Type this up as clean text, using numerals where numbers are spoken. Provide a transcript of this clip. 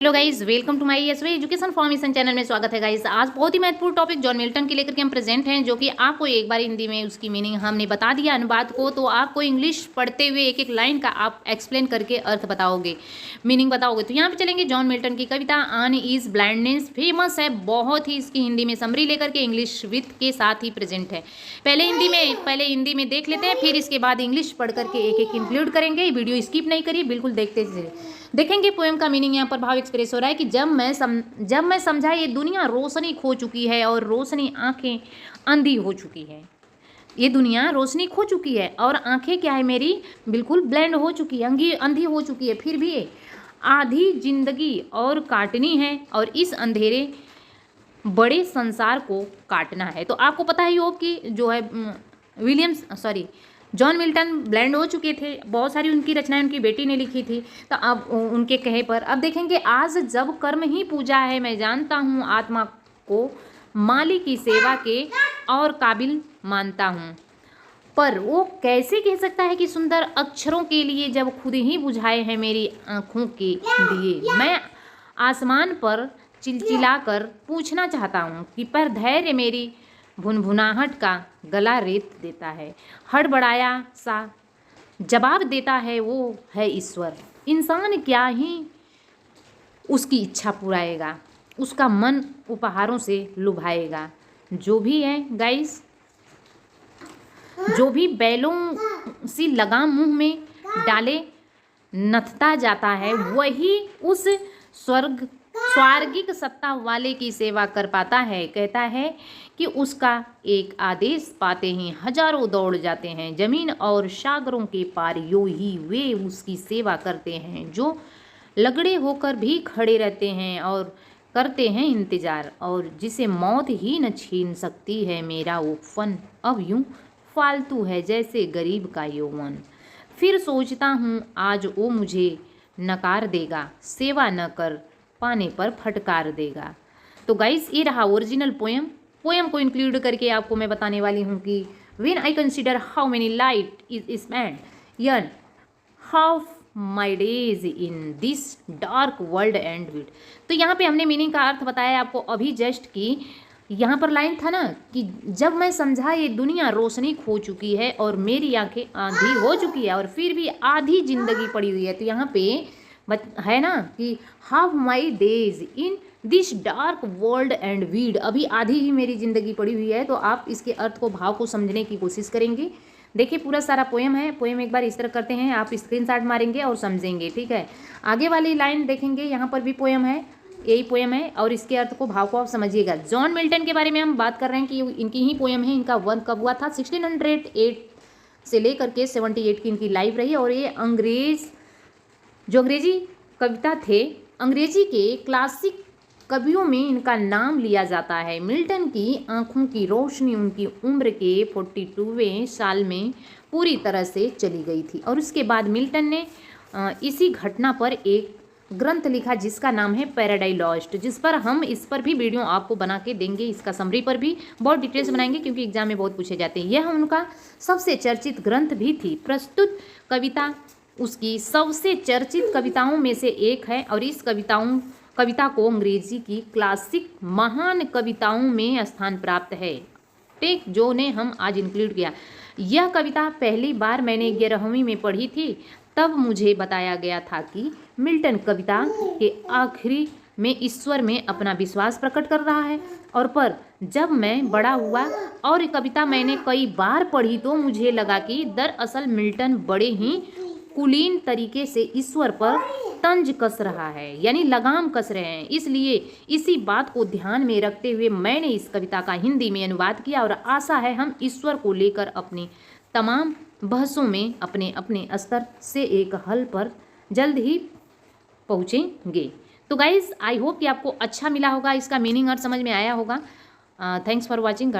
Hello guys, welcome to my SV education formation channel में स्वागत है गाइज। आज बहुत ही महत्वपूर्ण टॉपिक जॉन मिल्टन की लेकर के हम प्रेजेंट हैं, जो कि आपको एक बार हिंदी में उसकी मीनिंग हमने बता दिया अनुवाद को। तो आपको इंग्लिश पढ़ते हुए एक एक लाइन का आप एक्सप्लेन करके अर्थ बताओगे, मीनिंग बताओगे। तो यहाँ पे चलेंगे जॉन मिल्टन की कविता ऑन इज ब्लाइंडनेस, फेमस है बहुत ही। इसकी हिंदी में समरी लेकर के इंग्लिश विथ के साथ ही प्रेजेंट है। पहले हिंदी में देख लेते हैं, फिर इसके बाद इंग्लिश पढ़ करके एक एक इंक्लूड करेंगे। वीडियो स्किप नहीं करिए, बिल्कुल देखते देखेंगे। पोएम का मीनिंग यहाँ पर भाव एक्सप्रेस हो रहा है कि जब मैं समझा ये दुनिया रोशनी खो चुकी है और रोशनी आंखें अंधी हो चुकी है। ये दुनिया रोशनी खो चुकी है और आंखें क्या है मेरी, बिल्कुल ब्लेंड हो चुकी है, अंधी हो चुकी है। फिर भी आधी जिंदगी और काटनी है और इस अंधेरे बड़े संसार को काटना है। तो आपको पता ही हो कि जो है जॉन मिल्टन ब्लेंड हो चुके थे। बहुत सारी उनकी रचनाएं उनकी बेटी ने लिखी थी। तो अब उनके कहे पर अब देखेंगे, आज जब कर्म ही पूजा है, मैं जानता हूँ आत्मा को मालिक की सेवा के और काबिल मानता हूँ। पर वो कैसे कह सकता है कि सुंदर अक्षरों के लिए जब खुद ही बुझाए हैं मेरी आँखों के दिए। मैं आसमान पर चिलचिलाकर पूछना चाहता हूँ कि पर धैर्य मेरी भुनभुनाहट का गला रेत देता है। हड़बड़ाया सा जवाब देता है, वो है ईश्वर। इंसान क्या ही उसकी इच्छा पुराएगा, उसका मन उपहारों से लुभाएगा। जो भी है गाइस, जो भी बैलों सी लगाम मुंह में डाले नथता जाता है, वही उस स्वार्गिक सत्ता वाले की सेवा कर पाता है। कहता है कि उसका एक आदेश पाते ही हजारों दौड़ जाते हैं। जमीन और सागरों के पार यूं ही वे उसकी सेवा करते हैं, जो लगड़े होकर भी खड़े रहते हैं और करते हैं इंतजार। और जिसे मौत ही न छीन सकती है मेरा वो फन, अब यूं फालतू है जैसे गरीब का यौवन। फिर सोचता हूँ आज वो मुझे नकार देगा, सेवा न कर पाने पर फटकार देगा। तो गाइस, ये रहा ओरिजिनल पोएम को इंक्लूड करके आपको मैं बताने वाली हूँ कि when I consider how many light is spend यन how my days in this dark world and wide. तो यहाँ पे हमने मीनिंग का अर्थ बताया आपको अभी जस्ट कि यहाँ पर लाइन था ना कि जब मैं समझा ये दुनिया रोशनी खो चुकी है और मेरी आंखें आंधी हो चुकी है और फिर भी आधी जिंदगी पड़ी हुई है। तो यहाँ पे है ना कि half my days in this dark world and weed, अभी आधी ही मेरी ज़िंदगी पड़ी हुई है। तो आप इसके अर्थ को, भाव को समझने की कोशिश करेंगे। देखिए पूरा सारा पोएम है। पोएम एक बार इस तरह करते हैं, आप स्क्रीनशॉट मारेंगे और समझेंगे, ठीक है। आगे वाली लाइन देखेंगे, यहाँ पर भी पोएम है, यही पोएम है और इसके अर्थ को, भाव को आप समझिएगा। जॉन मिल्टन के बारे में हम बात कर रहे हैं कि इनकी ही पोएम है। इनका वर्क कब हुआ था? 1608 से लेकर के 78 की इनकी लाइफ रही। और ये जो अंग्रेजी कविता थे, अंग्रेजी के क्लासिक कवियों में इनका नाम लिया जाता है। मिल्टन की आंखों की रोशनी उनकी उम्र के 42वें साल में पूरी तरह से चली गई थी। और उसके बाद मिल्टन ने इसी घटना पर एक ग्रंथ लिखा जिसका नाम है पैराडाइज लॉस्ट, जिस पर हम इस पर भी वीडियो आपको बना के देंगे। इसका समरी पर भी बहुत डिटेल से बनाएंगे क्योंकि एग्जाम में बहुत पूछे जाते हैं। यह उनका सबसे चर्चित ग्रंथ भी थी। प्रस्तुत कविता उसकी सबसे चर्चित कविताओं में से एक है और इस कविता को अंग्रेजी की क्लासिक महान कविताओं में स्थान प्राप्त है, ठीक, जो ने हम आज इंक्लूड किया। यह कविता पहली बार मैंने 11वीं में पढ़ी थी। तब मुझे बताया गया था कि मिल्टन कविता के आखिरी में ईश्वर में अपना विश्वास प्रकट कर रहा है। और पर जब मैं बड़ा हुआ और कविता मैंने कई बार पढ़ी तो मुझे लगा कि दरअसल मिल्टन बड़े ही कुलीन तरीके से ईश्वर पर तंज कस रहा है, यानी लगाम कस रहे हैं। इसलिए इसी बात को ध्यान में रखते हुए मैंने इस कविता का हिंदी में अनुवाद किया और आशा है हम ईश्वर को लेकर अपनी तमाम बहसों में अपने अपने स्तर से एक हल पर जल्द ही पहुँचेंगे। तो गाइज, आई होप कि आपको अच्छा मिला होगा, इसका मीनिंग और समझ में आया होगा। Thanks for watching.